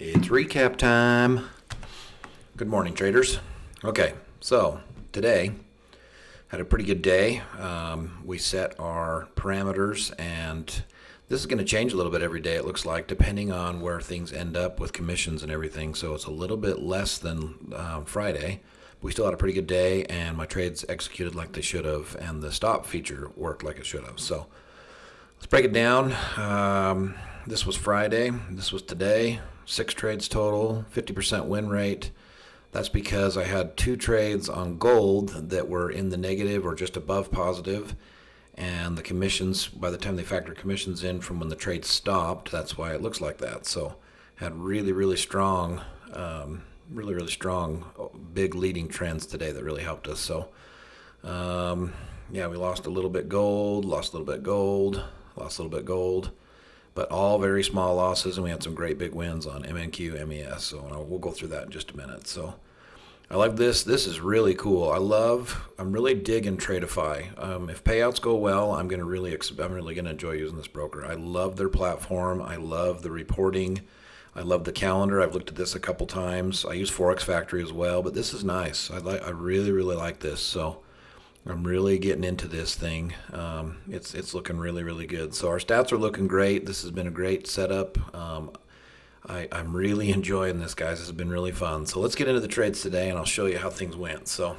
It's recap time. Good morning, traders. Okay, so today had a pretty good day. We set our parameters, and this is going to change a little bit every day, it looks like, depending on where things end up with commissions and everything. So it's a little bit less than Friday. We still had a pretty good day, and my trades executed like they should have, and the stop feature worked like it should have. So let's break it down. This was Friday. This was today. 6 trades total, 50% win rate. That's because I had 2 trades on gold that were in the negative or just above positive, and the commissions, by the time they factor commissions in from when the trade stopped, that's why it looks like that. So had really strong, really strong, big leading trends today that really helped us. So yeah, we lost a little bit gold, lost a little bit gold, lost a little bit gold, but all very small losses, and we had some great big wins on MNQ, MES. So we'll go through that in just a minute. So I like this. This is really cool. I'm really digging TRADEIFY. If payouts go well, I'm really going to enjoy using this broker. I love their platform. I love the reporting. I love the calendar. I've looked at this a couple times. I use Forex Factory as well, but this is nice. I really like this. So I'm really getting into this thing. It's looking really good. So our stats are looking great. This has been a great setup. I'm really enjoying this, guys. This has been really fun. So let's get into the trades today, and I'll show you how things went. So,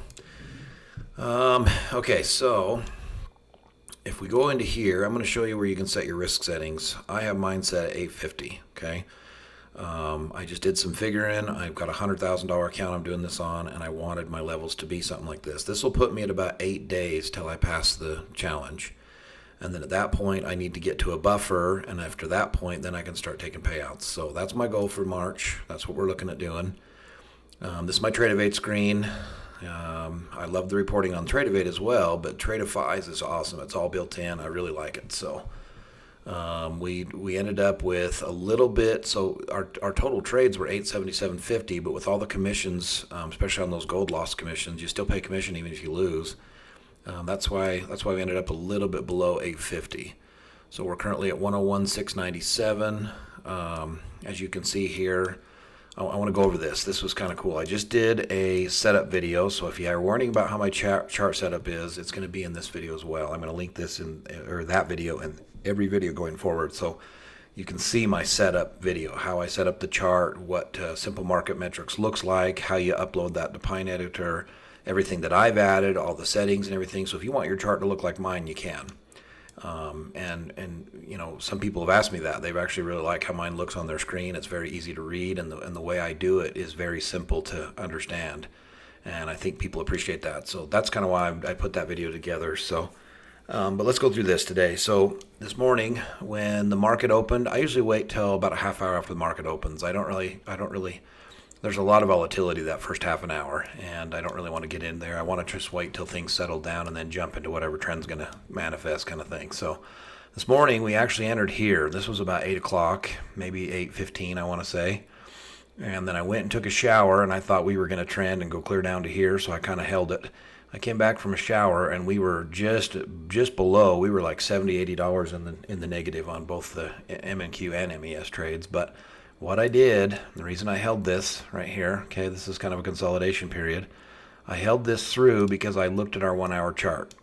okay, so if we go into here, I'm going to show you where you can set your risk settings. I have mine set at 850, okay? I just did some figuring. I've got a $100,000 account I'm doing this on, and I wanted my levels to be something like this. This will put me at about 8 days till I pass the challenge. And then at that point, I need to get to a buffer, and after that point, then I can start taking payouts. So that's my goal for March. That's what we're looking at doing. This is my TRADEIFY screen. I love the reporting on TRADEIFY as well, but TRADEIFY's is awesome. It's all built in. I really like it. So we ended up with a little bit. So our total trades were 877.50, but with all the commissions, especially on those gold loss commissions, you still pay commission even if you lose. That's why we ended up a little bit below 850. So we're currently at 101,697. As you can see here, I want to go over this. This was kind of cool. I just did a setup video, so if you are wondering about how my chart setup is, it's going to be in this video as well. I'm going to link this or that video in every video going forward, so you can see my setup video, how I set up the chart, what simple market metrics looks like, how you upload that to Pine Editor, everything that I've added, all the settings and everything. So if you want your chart to look like mine, you can. And you know, some people have asked me that. They've actually really liked how mine looks on their screen. It's very easy to read, and the way I do it is very simple to understand. And I think people appreciate that. So that's kind of why I put that video together. So, but let's go through this today. So this morning, when the market opened, I usually wait till about a half hour after the market opens. I don't really. There's a lot of volatility that first half an hour, and I don't really want to get in there. I want to just wait till things settle down and then jump into whatever trend's going to manifest, kind of thing. So this morning we actually entered here. This was about 8 o'clock, maybe 8:15, I want to say. And then I went and took a shower, and I thought we were going to trend and go clear down to here, so I kind of held it. I came back from a shower, and we were just below. We were like $70, $80 in the negative on both the MNQ and MES trades, but what I did, the reason I held this right here, okay, this is kind of a consolidation period. I held this through because I looked at our 1 hour chart.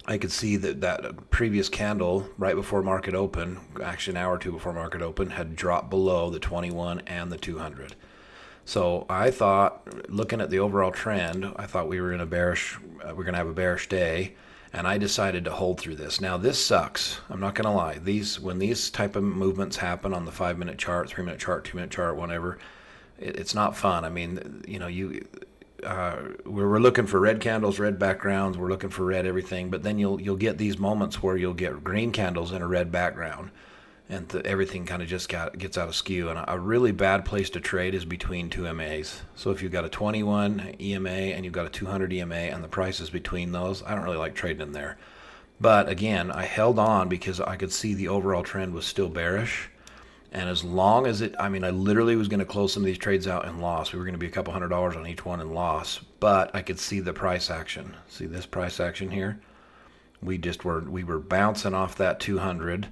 I could see that previous candle right before market open, actually an hour or two before market open, had dropped below the 21 and the 200. So I thought, looking at the overall trend, I thought we were in a bearish, we're going to have a bearish day. And I decided to hold through this. Now this sucks. I'm not going to lie. When these type of movements happen on the 5-minute chart, 3-minute chart, 2-minute chart, whatever, it's not fun. I mean, you know, we're looking for red candles, red backgrounds. We're looking for red everything. But then you'll get these moments where you'll get green candles in a red background, and everything kind of just gets out of skew. And a really bad place to trade is between two EMAs. So if you've got a 21 EMA and you've got a 200 EMA and the price is between those, I don't really like trading in there. But again, I held on because I could see the overall trend was still bearish. And as long as I literally was going to close some of these trades out in loss. We were going to be a couple $100 on each one in loss. But I could see the price action. See this price action here? We were bouncing off that 200.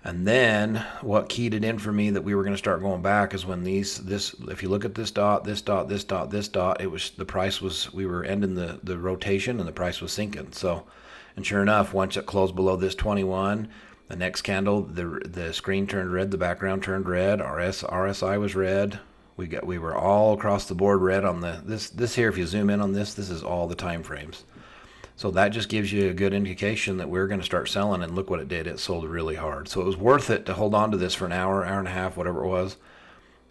And then what keyed it in for me that we were going to start going back is when if you look at this dot, this dot, this dot, this dot, we were ending the rotation and the price was sinking. So, and sure enough, once it closed below this 21, the next candle, the screen turned red, the background turned red, RSI was red. We were all across the board red on this here. If you zoom in on this is all the time frames. So that just gives you a good indication that we're going to start selling, and look what it did. It sold really hard. So it was worth it to hold on to this for an hour, hour and a half, whatever it was.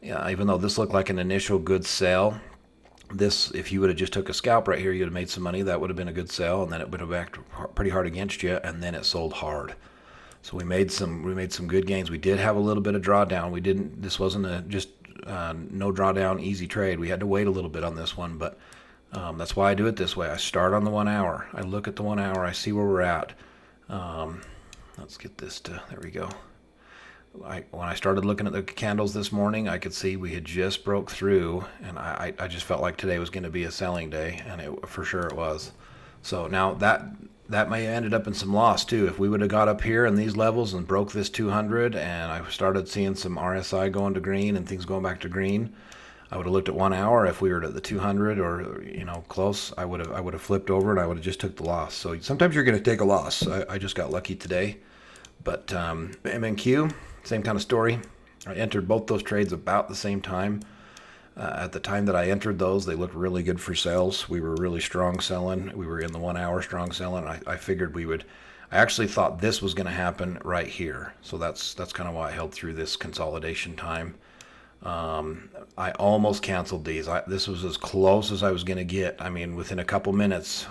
Yeah, even though this looked like an initial good sell, this, if you would have just took a scalp right here, you'd have made some money. That would have been a good sell, and then it would have backed pretty hard against you, and then it sold hard. So we made some good gains. We did have a little bit of drawdown. This wasn't no drawdown easy trade. We had to wait a little bit on this one, but that's why I do it this way. I start on the 1 hour. I look at the 1 hour. I see where we're at. Let's get this to, there we go. When I started looking at the candles this morning, I could see we had just broke through, and I just felt like today was going to be a selling day, and for sure it was. So now that may have ended up in some loss too. If we would have got up here in these levels and broke this 200, and I started seeing some RSI going to green and things going back to green, I would have looked at 1 hour. If we were at the 200 or close, I would have flipped over and I would have just took the loss. So sometimes you're going to take a loss. I just got lucky today, but MNQ, same kind of story. I entered both those trades about the same time. At the time that I entered those, they looked really good for sales. We were really strong selling. We were in the 1 hour strong selling. I figured we would. I actually thought this was going to happen right here. So that's kind of why I held through this consolidation time. I almost canceled these. This was as close as I was going to get. I mean, within a couple minutes.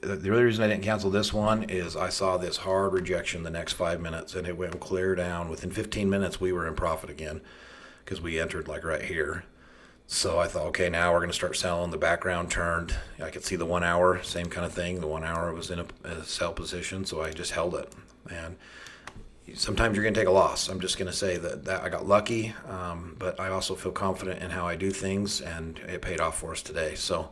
The only reason I didn't cancel this one is I saw this hard rejection the next 5 minutes, and it went clear down. Within 15 minutes, we were in profit again because we entered like right here. So I thought, okay, now we're going to start selling. The background turned. I could see the 1 hour, same kind of thing. The 1 hour was in a sell position, so I just held it. And sometimes you're going to take a loss. I'm just going to say that I got lucky, but I also feel confident in how I do things, and it paid off for us today. So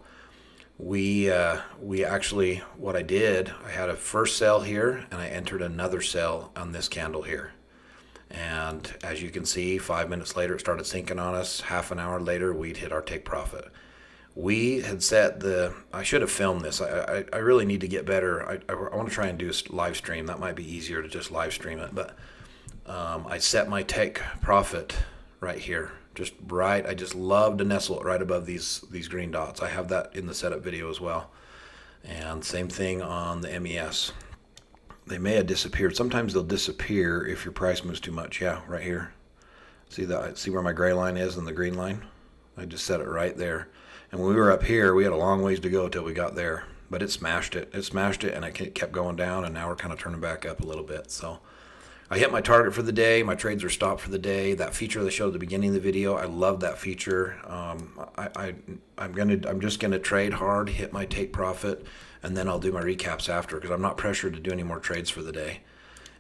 we actually, what I did, I had a first sell here, and I entered another sell on this candle here. And as you can see, 5 minutes later, it started sinking on us. Half an hour later, we'd hit our take profit. We had set I should have filmed this. I really need to get better. I want to try and do a live stream. That might be easier to just live stream it. But I set my take profit right here. Just right. I just love to nestle it right above these green dots. I have that in the setup video as well. And same thing on the MES. They may have disappeared. Sometimes they'll disappear if your price moves too much. Yeah, right here. See that? See where my gray line is and the green line? I just set it right there. And when we were up here, we had a long ways to go till we got there. But it smashed it. It smashed it, and it kept going down, and now we're kind of turning back up a little bit. So I hit my target for the day. My trades are stopped for the day. That feature they showed at the beginning of the video, I love that feature. I'm just gonna trade hard, hit my take profit, and then I'll do my recaps after because I'm not pressured to do any more trades for the day.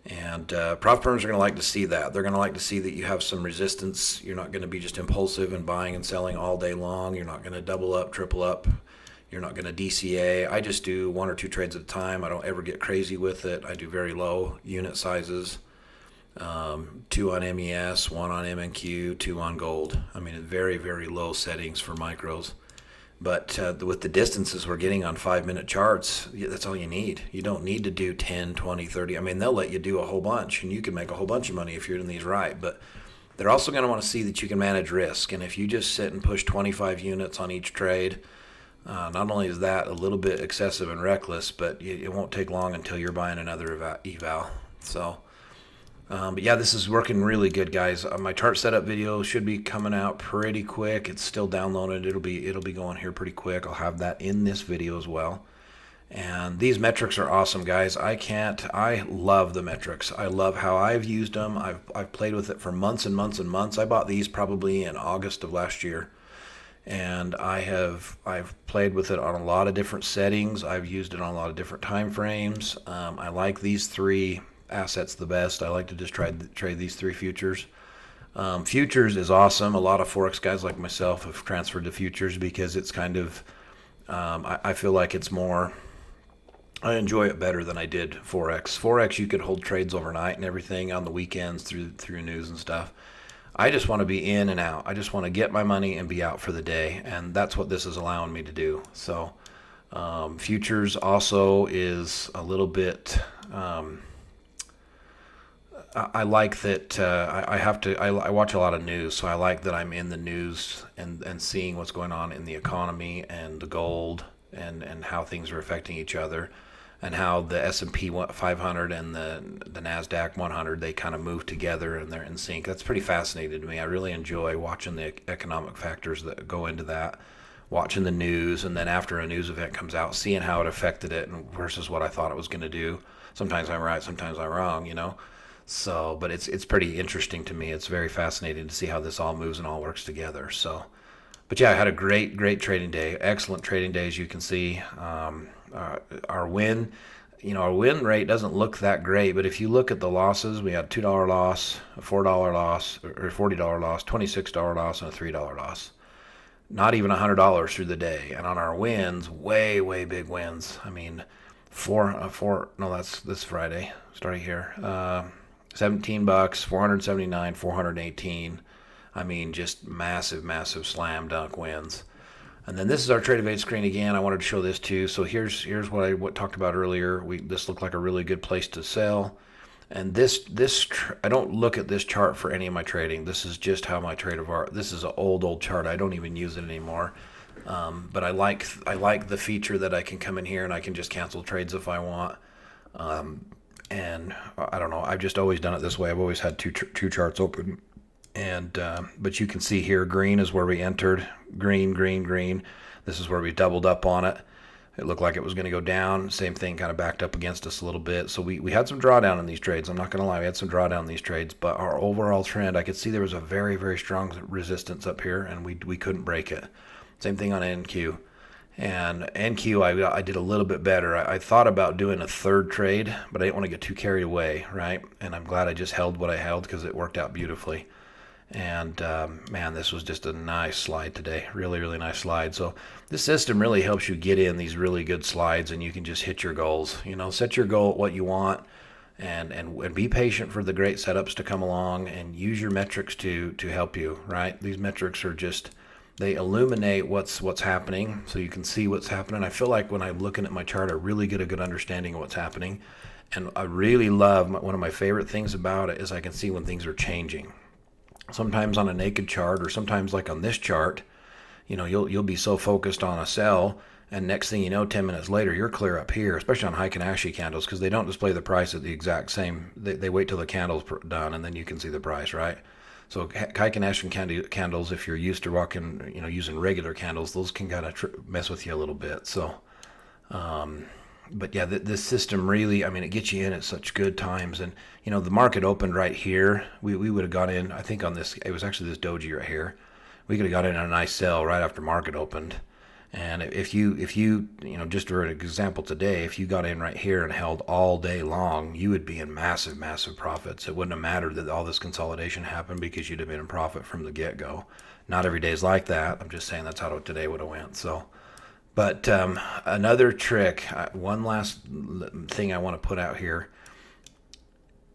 And profit firms are going to like to see that. They're going to like to see that you have some resistance. You're not going to be just impulsive and buying and selling all day long. You're not going to double up, triple up. You're not going to DCA. I just do 1 or 2 trades at a time. I don't ever get crazy with it. I do very low unit sizes. 2 on MES, 1 on MNQ, 2 on gold. I mean, very, very low settings for micros. But with the distances we're getting on 5-minute charts, that's all you need. You don't need to do 10, 20, 30. I mean, they'll let you do a whole bunch, and you can make a whole bunch of money if you're doing these right. But they're also going to want to see that you can manage risk. And if you just sit and push 25 units on each trade, not only is that a little bit excessive and reckless, but it won't take long until you're buying another eval. So, but yeah, this is working really good, guys. My chart setup video should be coming out pretty quick. It's still downloaded. It'll be going here pretty quick. I'll have that in this video as well. And these metrics are awesome, guys. I love the metrics. I love how I've used them. I've played with it for months and months and months. I bought these probably in August of last year. And I've played with it on a lot of different settings. I've used it on a lot of different time frames. I like these 3 assets the best. I like to just trade these 3 futures. Futures is awesome. A lot of Forex guys like myself have transferred to futures because it's kind of, I feel like it's more I enjoy it better than I did Forex. Forex, you could hold trades overnight and everything on the weekends through news and stuff. I just want to be in and out. I just want to get my money and be out for the day, and that's what this is allowing me to do. So, futures also is a little bit. I like that I have to. I watch a lot of news, so I like that I'm in the news and seeing what's going on in the economy and the gold and how things are affecting each other, and how the S&P 500 and the Nasdaq 100, they kind of move together and they're in sync. That's pretty fascinating to me. I really enjoy watching the economic factors that go into that, watching the news, and then after a news event comes out, seeing how it affected it and versus what I thought it was going to do. Sometimes I'm right, sometimes I'm wrong, you know. So, but it's pretty interesting to me. It's very fascinating to see how this all moves and all works together. So, but yeah, I had a great trading day. Excellent trading day, as you can see. Our win, our win rate doesn't look that great, but if you look at the losses, we had $2 loss, a $4 loss, or $40 loss, $26 loss, and a $3 loss. Not even $100 through the day. And on our wins, way big wins. I mean, no, that's this Friday, starting here. $17, 479, 418. I mean, just massive slam dunk wins. And then this is our TRADEIFY screen again. I wanted to show this too. So here's what I talked about earlier. This looked like a really good place to sell. And I don't look at this chart for any of my trading. This is just how my trade of art. This is an old chart. I don't even use it anymore. But I like the feature that I can come in here and I can just cancel trades if I want. And I don't know. I've just always done it this way. I've always had two charts open. And but you can see here, green is where we entered. Green. This is where we doubled up on it. It looked like it was going to go down. Same thing, kind of backed up against us a little bit. So we had some drawdown in these trades. I'm not going to lie, we had some drawdown in these trades. But our overall trend, I could see there was a very strong resistance up here, and we couldn't break it. Same thing on NQ. And NQ, I did a little bit better. I thought about doing a third trade, but I didn't want to get too carried away, right? And I'm glad I just held what I held because it worked out beautifully. And man, this was just a nice slide today. Really nice slide. So this system really helps you get in these really good slides, and you can just hit your goals. Set your goal at what you want, and be patient for the great setups to come along, and use your metrics to help you. Right? These metrics are just, they illuminate what's happening, so you can see what's happening. I feel like when I'm looking at my chart, I really get a good understanding of what's happening, and I really love one of my favorite things about it is I can see when things are changing. Sometimes on a naked chart, or sometimes like on this chart, you'll be so focused on a sell, and next thing you know, 10 minutes later, you're clear up here, especially on Heikin Ashi candles, because they don't display the price at the exact same. They wait till the candle's done, and then you can see the price, right? So Heikin Ashi candles, if you're used to walking, using regular candles, those can kind of mess with you a little bit. So, but yeah, this system really, it gets you in at such good times. And, the market opened right here. We would have got in, I think on this, it was actually this doji right here. We could have got in on a nice sell right after market opened. And if you, just for an example today, if you got in right here and held all day long, you would be in massive profits. It wouldn't have mattered that all this consolidation happened, because you'd have been in profit from the get-go. Not every day is like that. I'm just saying that's how today would have went. So, but another trick, one last thing I want to put out here.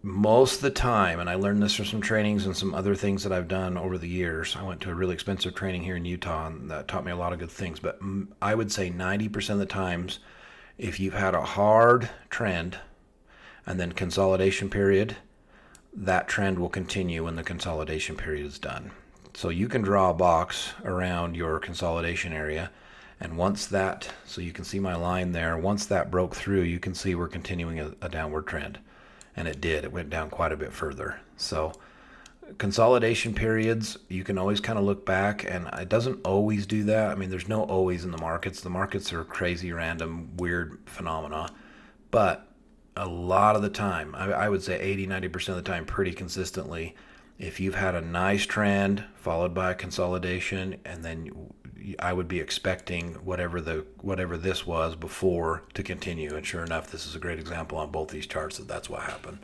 Most of the time, and I learned this from some trainings and some other things that I've done over the years. I went to a really expensive training here in Utah, and that taught me a lot of good things. But I would say 90% of the times, if you've had a hard trend and then consolidation period, that trend will continue when the consolidation period is done. So you can draw a box around your consolidation area, and once that, so you can see my line there, once that broke through, you can see we're continuing a downward trend. And it did. It went down quite a bit further. So consolidation periods, you can always kind of look back, and it doesn't always do that. There's no always in the markets. The markets are crazy, random, weird phenomena. But a lot of the time, I would say 80-90% of the time, pretty consistently, if you've had a nice trend followed by a consolidation, and then I would be expecting whatever this was before to continue. And sure enough, this is a great example on both these charts that's what happened.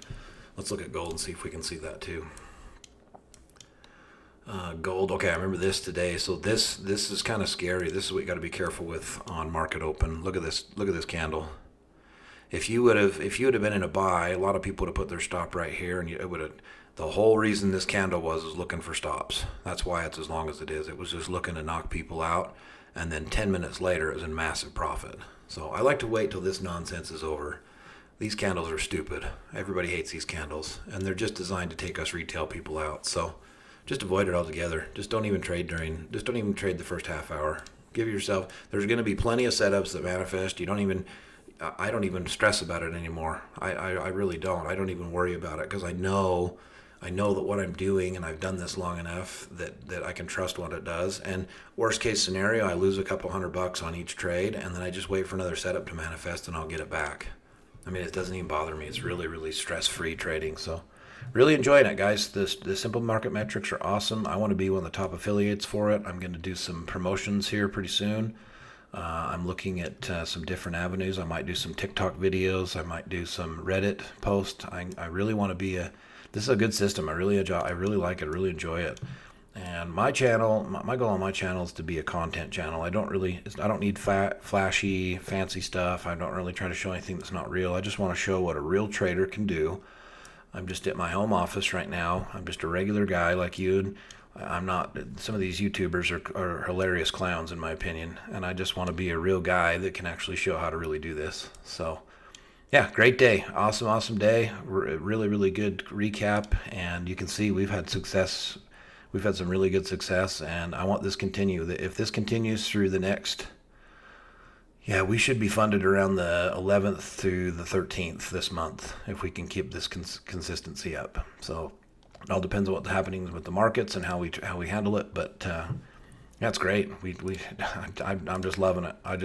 Let's look at gold and see if we can see that too. Gold. Okay, I remember this today. So this is kind of scary. This is what you got to be careful with on market open. Look at this. Look at this candle. If you would have been in a buy, a lot of people would have put their stop right here, and it would have. The whole reason this candle was looking for stops. That's why it's as long as it is. It was just looking to knock people out, and then 10 minutes later, it was in massive profit. So I like to wait till this nonsense is over. These candles are stupid. Everybody hates these candles, and they're just designed to take us retail people out. So just avoid it altogether. Just don't even trade the first half hour. Give yourself, there's going to be plenty of setups that manifest. I don't even stress about it anymore. I really don't. I don't even worry about it because I know that what I'm doing, and I've done this long enough that I can trust what it does. And worst case scenario, I lose a couple $100 on each trade, and then I just wait for another setup to manifest and I'll get it back. I mean, it doesn't even bother me. It's really, really stress-free trading. So really enjoying it, guys. The simple market metrics are awesome. I want to be one of the top affiliates for it. I'm going to do some promotions here pretty soon. I'm looking at some different avenues. I might do some TikTok videos. I might do some Reddit posts. I really want to be this is a good system. I really like it. I really enjoy it. And my channel, my goal on my channel is to be a content channel. I don't need flashy, fancy stuff. I don't really try to show anything that's not real. I just want to show what a real trader can do. I'm just at my home office right now. I'm just a regular guy like you. I'm not, some of these YouTubers are hilarious clowns in my opinion. And I just want to be a real guy that can actually show how to really do this. So yeah, great day. Awesome day. Really, really good recap. And you can see we've had success. We've had some really good success, and I want this to continue. If this continues through the next, we should be funded around the 11th through the 13th this month if we can keep this consistency up. So it all depends on what's happening with the markets and how we handle it. But that's great. I'm just loving it. I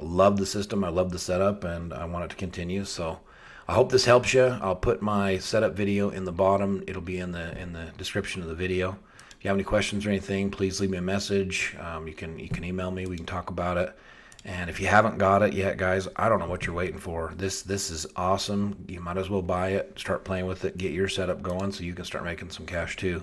love the system. I love the setup, and I want it to continue. So I hope this helps you. I'll put my setup video in the bottom. It'll be in the description of the video. If you have any questions or anything, please leave me a message. You can email me. We can talk about it. And if you haven't got it yet, guys, I don't know what you're waiting for. This is awesome. You might as well buy it, start playing with it, get your setup going so you can start making some cash too.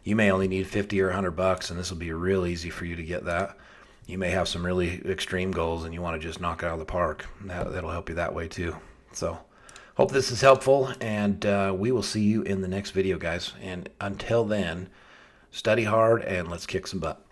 You may only need 50 or $100, and this will be real easy for you to get that. You may have some really extreme goals, and you want to just knock it out of the park. That'll help you that way too. So hope this is helpful, and we will see you in the next video, guys. And until then, study hard and let's kick some butt.